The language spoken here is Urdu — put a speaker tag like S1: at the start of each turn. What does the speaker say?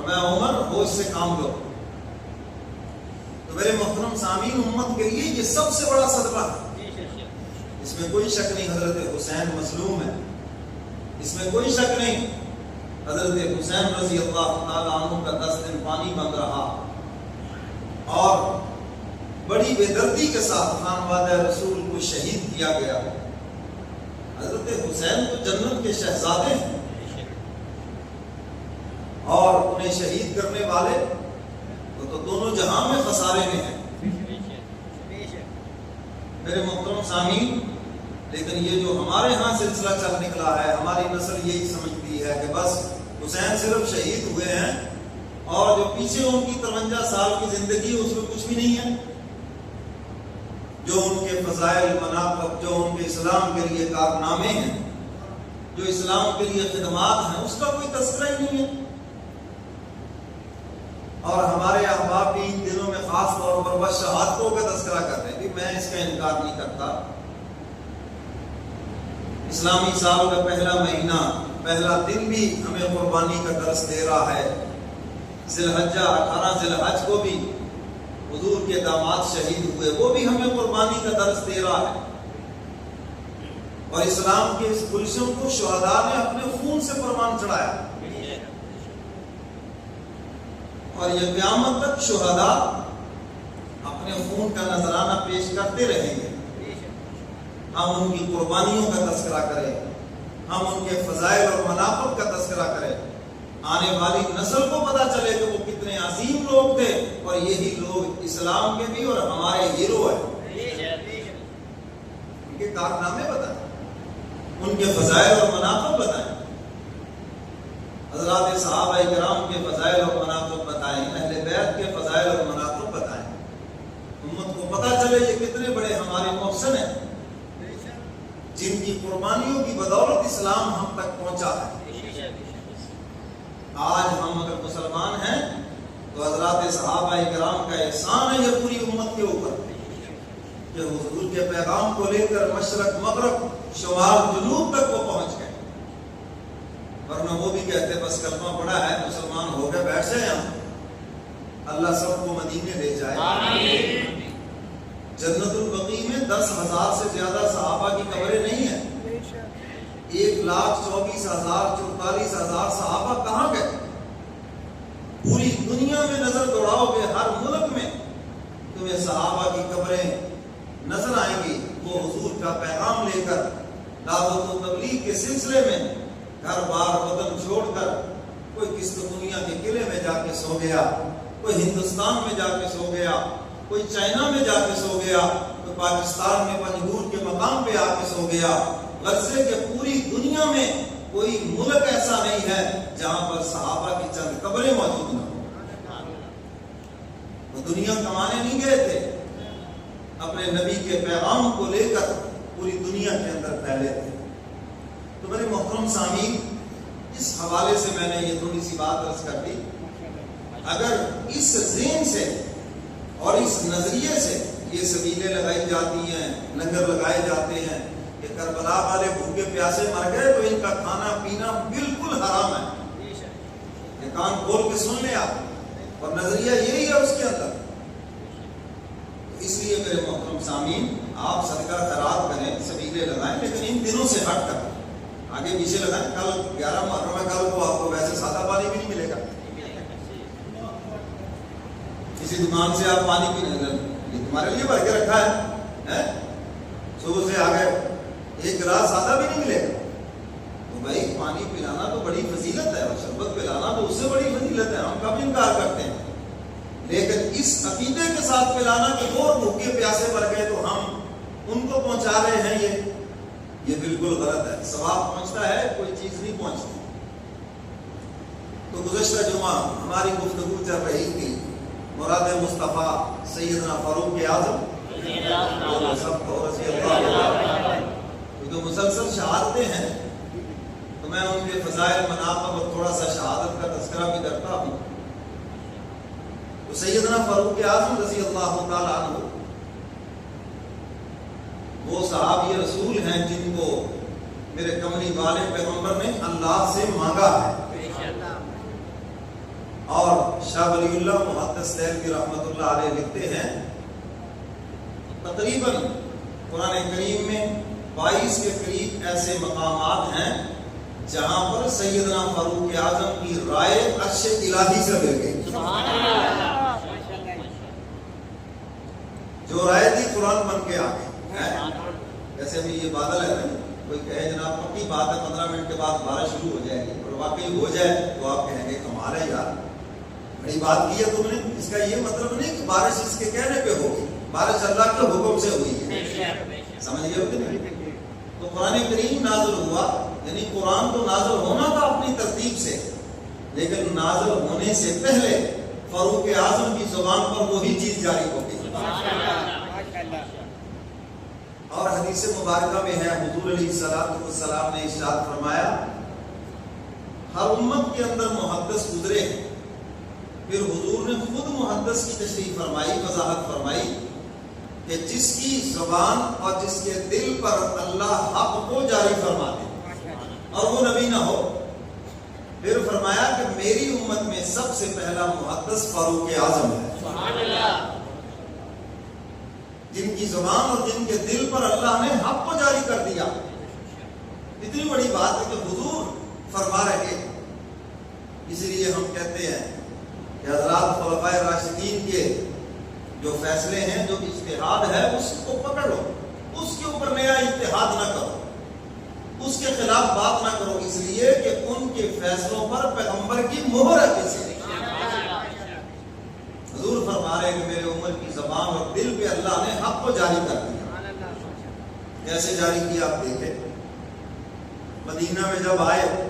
S1: میں عمر ہوش سے کام لو. تو میرے محترم سامعین، امت کے لیے یہ سب سے بڑا صدقہ ہے. اس میں کوئی شک نہیں حضرت حسین مظلوم ہے، اس میں کوئی شک نہیں. حضرت حسین رضی اللہ تعالیٰ عنہ کا 10 دن پانی بند رہا اور بڑی بے دردی کے ساتھ خانوادہ رسول کو شہید کیا گیا. حضرت حسین تو جنت کے شہزادے ہیں اور انہیں شہید کرنے والے تو دونوں جہاں میں خسارے میں ہیں. میرے محترم سامعین، لیکن یہ جو ہمارے ہاں سلسلہ چل نکلا ہے، ہماری نسل یہی سمجھتی ہے کہ بس حسین صرف شہید ہوئے ہیں اور جو پیچھے ان کی 53 سال کی زندگی اس میں کچھ بھی نہیں ہے. جو ان کے فضائل مناقب، جو ان کے اسلام کے لیے کارنامے ہیں، جو اسلام کے لیے خدمات ہیں، اس کا کوئی تذکرہ ہی نہیں ہے. اور ہمارے احباب بھی ان دنوں میں خاص طور پر بس شہادتوں کا تذکرہ کرتے ہیں کہ میں اس کا انکار نہیں کرتا. اسلامی سال کا پہلا مہینہ، پہلا دن بھی ہمیں قربانی کا درس دے رہا ہے. ذی الحجہ 18 ذی الحج کو بھی حضور کے داماد شہید ہوئے، وہ بھی ہمیں قربانی کا درس دے رہا ہے. اور اسلام کے اس گلشن کو شہداء نے اپنے خون سے پروان چڑھایا اور یہ قیامت تک شہداء اپنے خون کا نذرانہ پیش کرتے رہیں گے. ہم ان کی قربانیوں کا تذکرہ کریں، ہم ان کے فضائل اور مناقب کا تذکرہ کریں. آنے والی نسل کو پتا چلے کہ وہ کتنے عظیم لوگ تھے اور یہی لوگ اسلام کے بھی اور ہمارے ہیرو ہیں. ان کے کارنامے بتائیں، ان کے فضائل اور مناقب بتائیں. حضرات صحابہ کرام کے فضائل اور مناقب بتائیں، اہل بیت کے فضائل اور مناقب بتائیں. امت کو پتا چلے یہ کتنے بڑے ہمارے محسن ہیں جن کی قربانیوں کی بدولت اسلام ہم تک پہنچا ہے. آج ہم اگر مسلمان ہیں تو حضرات صحابہ کرام کا احسان ہے یہ پوری امت کے اوپر کہ حضور کے پیغام کو لے کر مشرق مغرب شمال جنوب تک وہ پہنچ گئے. ورنہ وہ بھی کہتے بس کلمہ پڑا ہے مسلمان ہو گئے بیٹھ جائیں ہم. اللہ سب کو مدینے لے جائے. جنت البقیع میں 10,000 سے زیادہ صحابہ کی قبریں نہیں ہیں. 1,24,000 صحابہ کہاں گئے؟ پوری دنیا میں نظر دوڑاؤ گے، ہر ملک میں تمہیں صحابہ کی قبریں نظر آئیں گی. وہ حضور کا پیغام لے کر دعوت و تبلیغ کے سلسلے میں گھر بار وطن چھوڑ کر کوئی کس دنیا کے قلعے میں جا کے سو گیا، کوئی ہندوستان میں جا کے سو گیا، کوئی چائنا میں جا کے سو گیا، کوئی پاکستان میں پنجگور کے مقام پہ آ کے سو گیا. غرضے کہ پوری دنیا میں کوئی ملک ایسا نہیں ہے جہاں پر صحابہ کی چند قبریں موجود نہ ہوں. وہ دنیا کمانے نہیں گئے تھے، اپنے نبی کے پیغام کو لے کر پوری دنیا کے اندر پھیلے تھے. تو میرے محترم سامعین، اس حوالے سے میں نے یہ تھوڑی سی بات عرض کر دی. اگر اس ذہن سے اور اس نظریے سے یہ سبیلیں لگائی جاتی ہیں، لنگر لگائے جاتے ہیں کہ کربلا والے بھوکے پیاسے مر گئے تو ان کا کھانا پینا بالکل حرام ہے، یہ کان کھول کے سن لیں آپ. اور نظریہ یہی ہے اس کے اندر. اس لیے میرے محترم سامعین، آپ صدقہ خیرات کریں، سبیلیں لگائیں، لیکن ان دنوں سے ہٹ کر آگے پیچھے لگائیں. کل 11 محرم ہے، کل کو آپ کو ویسے سادہ پانی بھی نہیں ملے گا. کسی دکان سے آپ پانی پی لیں، یہ تمہارے لیے بھر کے رکھا ہے، صبح سے آگے ایک گلاس سادہ بھی نہیں ملے گا. تو بھائی پانی پلانا تو بڑی فضیلت ہے اور شربت پلانا تو اس سے بڑی فضیلت ہے، ہم کب انکار کرتے ہیں. لیکن اس عقیدے کے ساتھ پلانا کہ وہ بھوکے پیاسے مر گئے تو ہم ان کو پہنچا رہے ہیں، یہ بالکل غلط ہے. ثواب پہنچتا ہے، کوئی چیز نہیں پہنچتی. تو گزشتہ جمعہ ہماری گفتگو چل رہی تھی مراد مصطفیٰ سیدنا فاروق اعظم جو مسلسل شہادتیں ہیں، تو میں ان کے فضائل مناقب اور تھوڑا سا شہادت کا تذکرہ بھی کرتا ہوں. تو سیدنا فاروق اعظم رضی اللہ تعالیٰ عنہ وہ صحابی رسول ہیں جن کو میرے کملی والے پیغمبر نے اللہ سے مانگا ہے. اور شاہ ولی اللہ محدث دہلوی رحمۃ اللہ علیہ لکھتے ہیں تقریباً قرآن کریم میں 22 کے قریب ایسے مقامات ہیں جہاں پر سیدنا فاروق اعظم کی رائے عرش الہی سے مل گئی. جو رائے تھی قرآن بن کے آ گئی. جیسے ابھی یہ بادل ہے نا, کوئی کہے جناب پکی بات ہے 15 منٹ کے بعد بارش شروع ہو جائے گی, اور واقعی ہو جائے تو آپ کہیں گے کمال ہے یار, بڑی بات کی ہے تم نے. اس کا یہ مطلب نہیں کہ بارش اس کے کہنے پہ ہوگی, بارش اللہ کے حکم سے ہوئی ہے. سمجھ گئے ہو کہ نہیں؟ تو قرآن کریم نازل ہوا, یعنی قرآن تو نازل ہونا تھا اپنی ترتیب سے, لیکن نازل ہونے سے پہلے فاروق اعظم کی زبان پر وہی چیز جاری ہو گئی. اور حدیث مبارکہ میں ہے حضور علیہ السلام نے ارشاد فرمایا ہر امت کے اندر محدث گزرے, پھر حضور نے خود محدث کی تشریح فرمائی, وضاحت فرمائی کہ جس کی زبان اور جس کے دل پر اللہ حق کو جاری فرما دے اور وہ نبی نہ ہو. پھر فرمایا کہ میری امت میں سب سے پہلا محدث فاروق اعظم ہے, جن کی زبان اور جن کے دل پر اللہ نے حق کو جاری کر دیا. اتنی بڑی بات ہے کہ حضور فرما رہے. اسی لیے ہم کہتے ہیں کہ حضرات خلفائے راشدین کے جو فیصلے ہیں, جو اجتہاد ہے, اس کو پکڑ لو, اس کے اوپر نیا اجتہاد نہ کرو, اس کے خلاف بات نہ کرو, اس لیے کہ ان کے فیصلوں پر پیغمبر کی مہر ہے. کسی حضور فرما رہے ہیں کہ میرے امت کی زبان اور دل پہ اللہ نے حق کو جاری کر دیا. کیسے جاری کیا آپ دیکھیں, مدینہ میں جب آئے